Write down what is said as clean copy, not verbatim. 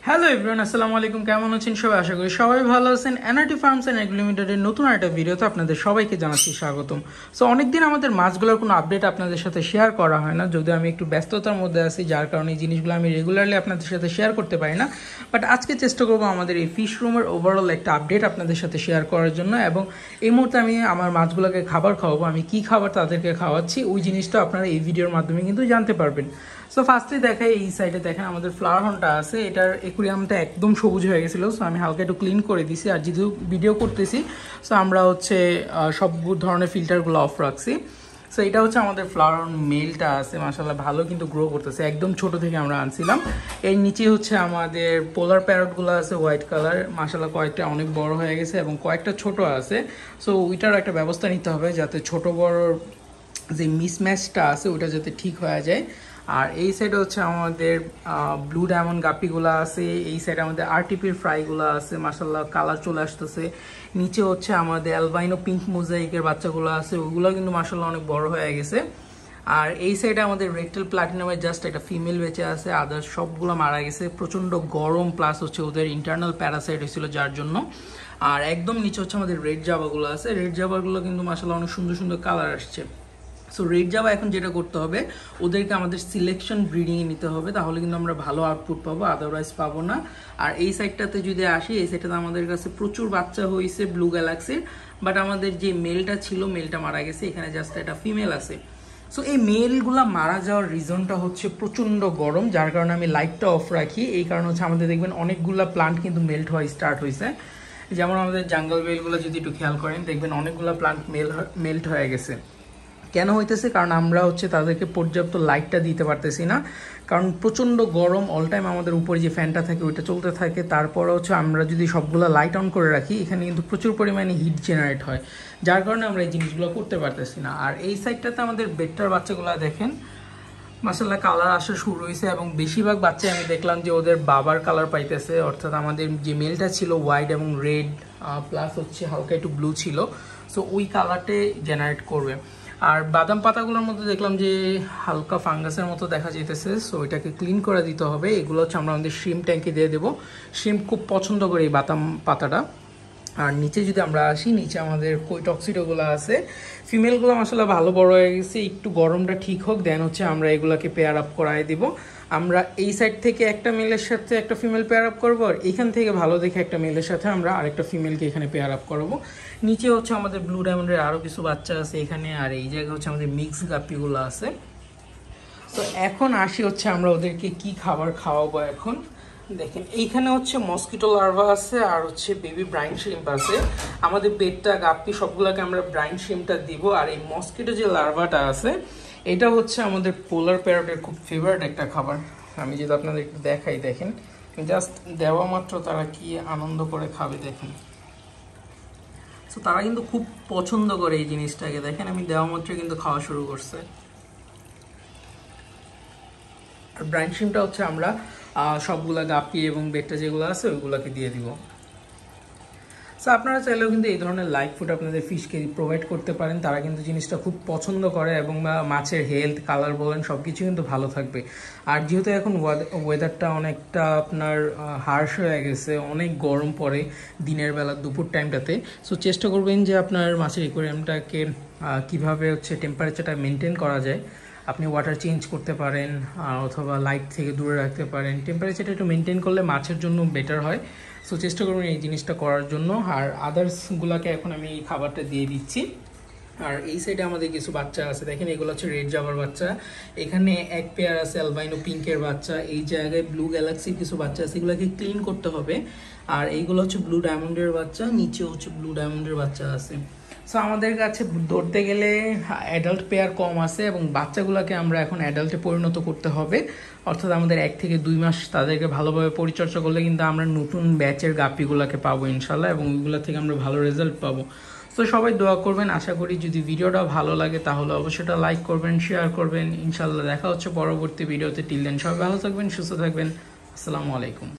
Hello everyone, আসসালামু আলাইকুম। কেমন আছেন সবাই? আশা করি সবাই ভালো আছেন। এনআরটি ফার্মস অ্যান্ড এগ্রো লিমিটেডের নতুন একটা ভিডিওতে আপনাদের সবাইকে জানাচ্ছি স্বাগতম। সো অনেকদিন আমাদের মাছগুলোর কোনো আপডেট আপনাদের সাথে শেয়ার করা হয় না, যদিও আমি একটু ব্যস্ততার মধ্যে আছি, যার কারণে এই জিনিসগুলো আমি রেগুলারলি আপনাদের সাথে শেয়ার করতে পারি না। বাট আজকে চেষ্টা করবো আমাদের এই ফিশ রুমের ওভারঅল একটা আপডেট আপনাদের সাথে শেয়ার করার জন্য, এবং এই মুহূর্তে আমি আমার মাছগুলোকে খাবার খাওয়াবো। আমি কী খাবার তাদেরকে খাওয়াচ্ছি ওই জিনিসটা আপনারা এই ভিডিওর মাধ্যমে কিন্তু জানতে পারবেন। সো ফার্স্টে দেখাই, এই সাইডে দেখেন আমাদের ফ্লাওয়ার হনটা আছে। এটার অ্যাকুরিয়ামটা একদম সবুজ হয়ে গেছিলো, সো আমি হালকা একটু ক্লিন করে দিছি। আর যেহেতু ভিডিও করতেছি, সো আমরা সব ধরনের ফিল্টারগুলো অফ রাখছি। সো এটা আমাদের ফ্লাওয়ার হন মেলটা আছে, মাশাআল্লাহ ভালো কিন্তু গ্রো করতেছে, একদম ছোট থেকে আমরা আনছিলাম। এর নিচে আমাদের পোলার প্যারটগুলো আছে হোয়াইট কালার, মাশাআল্লাহ কয়েকটা অনেক বড় হয়ে গেছে এবং কয়েকটা ছোট আছে। সো ওইটার একটা ব্যবস্থা নিতে হবে যাতে ছোট বড় যে মিসম্যাচটা আছে ওটা যাতে ঠিক হয়ে যায়। আর এই সাইডে আমাদের ব্লু ডায়মন্ড গাপ্পিগুলো আছে, এই সাইডে আমাদের আরটিপির ফ্রাইগুলো আছে, মাশাআল্লাহ কালার চলে আসতেছে। নিচে আমাদের অ্যালবাইনো পিঙ্ক মোজাইকের বাচ্চাগুলো আছে, ওগুলো কিন্তু মাশাআল্লাহ অনেক বড় হয়ে গেছে। আর এই সাইডে আমাদের রেকটেল প্লাটিনামের জাস্ট একটা ফিমেল বেঁচে আছে, আদার সবগুলো মারা গেছে। প্রচণ্ড গরম প্লাস ওদের ইন্টারনাল প্যারাসাইট হয়েছিল যার জন্য। আর একদম নিচে আমাদের রেড জাবাগুলো আছে, রেড জাবাগুলো কিন্তু মাশাআল্লাহ অনেক সুন্দর সুন্দর কালার আসছে। সো রেড জাবা এখন যেটা করতে হবে, ওদেরকে আমাদের সিলেকশন ব্রিডিংয়ে নিতে হবে, তাহলে কিন্তু আমরা ভালো আউটপুট পাবো, আদারওয়াইজ পাবো না। আর এই সাইডটাতে যদি আসি, এই সাইডটাতে আমাদের কাছে প্রচুর বাচ্চা হয়েছে ব্লু গ্যালাক্সির, বাট আমাদের যে মেলটা ছিল মেলটা মারা গেছে, এখানে জাস্ট একটা ফিমেল আছে। সো এই মেলগুলা মারা যাওয়ার রিজনটা প্রচণ্ড গরম, যার কারণে আমি লাইটটা অফ রাখি। এই কারণে আমাদের দেখবেন অনেকগুলা প্লান্ট কিন্তু মেল্ট হওয়া স্টার্ট হয়েছে। যেমন আমাদের জাঙ্গল বেলগুলো যদি একটু খেয়াল করেন, দেখবেন অনেকগুলো প্লান্ট মেল্ট হয়ে গেছে। কেন হইতেছে? কারণ আমরা তাদেরকে পর্যাপ্ত লাইটটা দিতে পারতেছি না, কারণ প্রচণ্ড গরম। অল টাইম আমাদের উপরে যে ফ্যানটা থাকে ওইটা চলতে থাকে, তারপরে আমরা যদি সবগুলো লাইট অন করে রাখি, এখানে কিন্তু প্রচুর পরিমাণে হিট জেনারেট হয়, যার কারণে আমরা এই জিনিসগুলো করতে পারতেছি না। আর এই সাইডটাতে আমাদের বেডটার বাচ্চাগুলো দেখেন মাশাআল্লাহ কালার আসা শুরু হয়েছে, এবং বেশিরভাগ বাচ্চাই আমি দেখলাম যে ওদের বাবার কালার পাইতেছে, অর্থাৎ আমাদের যে মেলটা ছিল হোয়াইট এবং রেড প্লাস হালকা একটু ব্লু ছিল, সো ওই কালারটে জেনারেট করবে। আর বাদাম পাতাগুলোর মধ্যে দেখলাম যে হালকা ফাঙ্গাসের মতো দেখা যেতেছে, সো এটাকে ক্লিন করে দিতে হবে। এগুলো আমরা আমাদের শ্রিম্প ট্যাঙ্কে দিয়ে দেবো। শ্রিম্প খুব পছন্দ করে এই বাদাম পাতাটা। আর নিচে যদি আমরা আসি, নিচে আমাদের কই টক্সিডোগুলো আছে, ফিমেলগুলো মাশাআল্লাহ ভালো বড় হয়ে গেছে। একটু গরমটা ঠিক হোক, দেন আমরা এগুলাকে পেয়ার আপ করাই দিব। আমরা এই সাইড থেকে একটা মেলের সাথে একটা ফিমেল পেয়ার আপ করবো, আর এখান থেকে ভালো দেখে একটা মেলের সাথে আমরা আরেকটা ফিমেলকে এখানে পেয়ার আপ করবো। নিচে আমাদের ব্লু ডায়মন্ডের আরও কিছু বাচ্চা আছে এখানে, আর এই জায়গায় আমাদের মিক্স গাপ্পিগুলো আছে। তো এখন আসি আমরা ওদেরকে কি খাবার খাওয়াবো। এখন দেখেন এইখানে মসকিটো লার্ভা আছে, আর বেবি ব্রাইন শ্রিম্প আছে। আমাদের বেডটা গাপ্পি সবগুলোকে আমরা ব্রাইন শ্রিম্পটা দিব। আর এই মসকিটো যে লার্ভাটা আছে, এটা আমাদের পোলার প্যারটের খুব ফেভারিট একটা খাবার। আমি যদি আপনাদের একটু দেখাই, দেখেন জাস্ট দেওয়া মাত্র তারা কি আনন্দ করে খাবে দেখেন। সো তারা কিন্তু খুব পছন্দ করে এই জিনিসটাকে, দেখেন আমি দেওয়া মাত্র কিন্তু খাওয়া শুরু করছে। আর ব্রাইন শ্রিম্পটা আমরা সবগুলা গাপ্পি এবং বেডটা যেগুলো আছে ওইগুলোকে দিয়ে দিব। সো আপনারা চাইলেও কিন্তু এই ধরনের লাইট ফুড আপনাদের ফিশকে প্রোভাইড করতে পারেন, তারা কিন্তু জিনিসটা খুব পছন্দ করে, এবং মাছের হেলথ কালার বলেন সব কিছু কিন্তু ভালো থাকবে। আর যেহেতু এখন ওয়েদারটা অনেকটা আপনার হার্শ হয়ে গেছে, অনেক গরম পড়ে দিনের বেলা দুপুর টাইমটাতে, সো চেষ্টা করবেন যে আপনার মাছের অ্যাকোয়ারিয়ামটাকে কীভাবে টেম্পারেচারটা মেনটেন করা যায়। আপনি ওয়াটার চেঞ্জ করতে পারেন, অথবা লাইট থেকে দূরে রাখতে পারেন। টেম্পারেচারটা একটু মেনটেন করলে মাছের জন্য বেটার হয়, সো চেষ্টা করবেন এই জিনিসটা করার জন্য। আর আদার্সগুলোকে এখন আমি এই খাবারটা দিয়ে দিচ্ছি। আর এই সাইডে আমাদের কিছু বাচ্চা আছে, দেখেন এগুলো রেড জাবার বাচ্চা, এখানে এক পেয়ার আছে অ্যালবাইনো পিঙ্কের বাচ্চা, এই জায়গায় ব্লু গ্যালাক্সির কিছু বাচ্চা আছে, এগুলোকে ক্লিন করতে হবে। আর এইগুলো ব্লু ডায়মন্ডের বাচ্চা, নিচে ব্লু ডায়মন্ডের বাচ্চা আছে। সো আমাদের কাছে ধরতে গেলে অ্যাডাল্ট পেয়ার কম আছে, এবং বাচ্চাগুলোকে আমরা এখন অ্যাডাল্টে পরিণত করতে হবে, অর্থাৎ আমাদের 1 থেকে 2 মাস তাদেরকে ভালোভাবে পরিচর্যা করলে কিন্তু আমরা নতুন ব্যাচের গাপ্পিগুলোকে পাবো ইনশাল্লাহ, এবং ওইগুলো থেকে আমরা ভালো রেজাল্ট পাবো। তো সবাই দোয়া করবেন। আশা করি যদি ভিডিওটা ভালো লাগে তাহলে অবশ্যই লাইক করবেন, শেয়ার করবেন। ইনশাল্লাহ দেখা হচ্ছে পরবর্তী ভিডিওতে। টিল দেন সবাই ভালো থাকবেন, সুস্থ থাকবেন। আসসালামু আলাইকুম।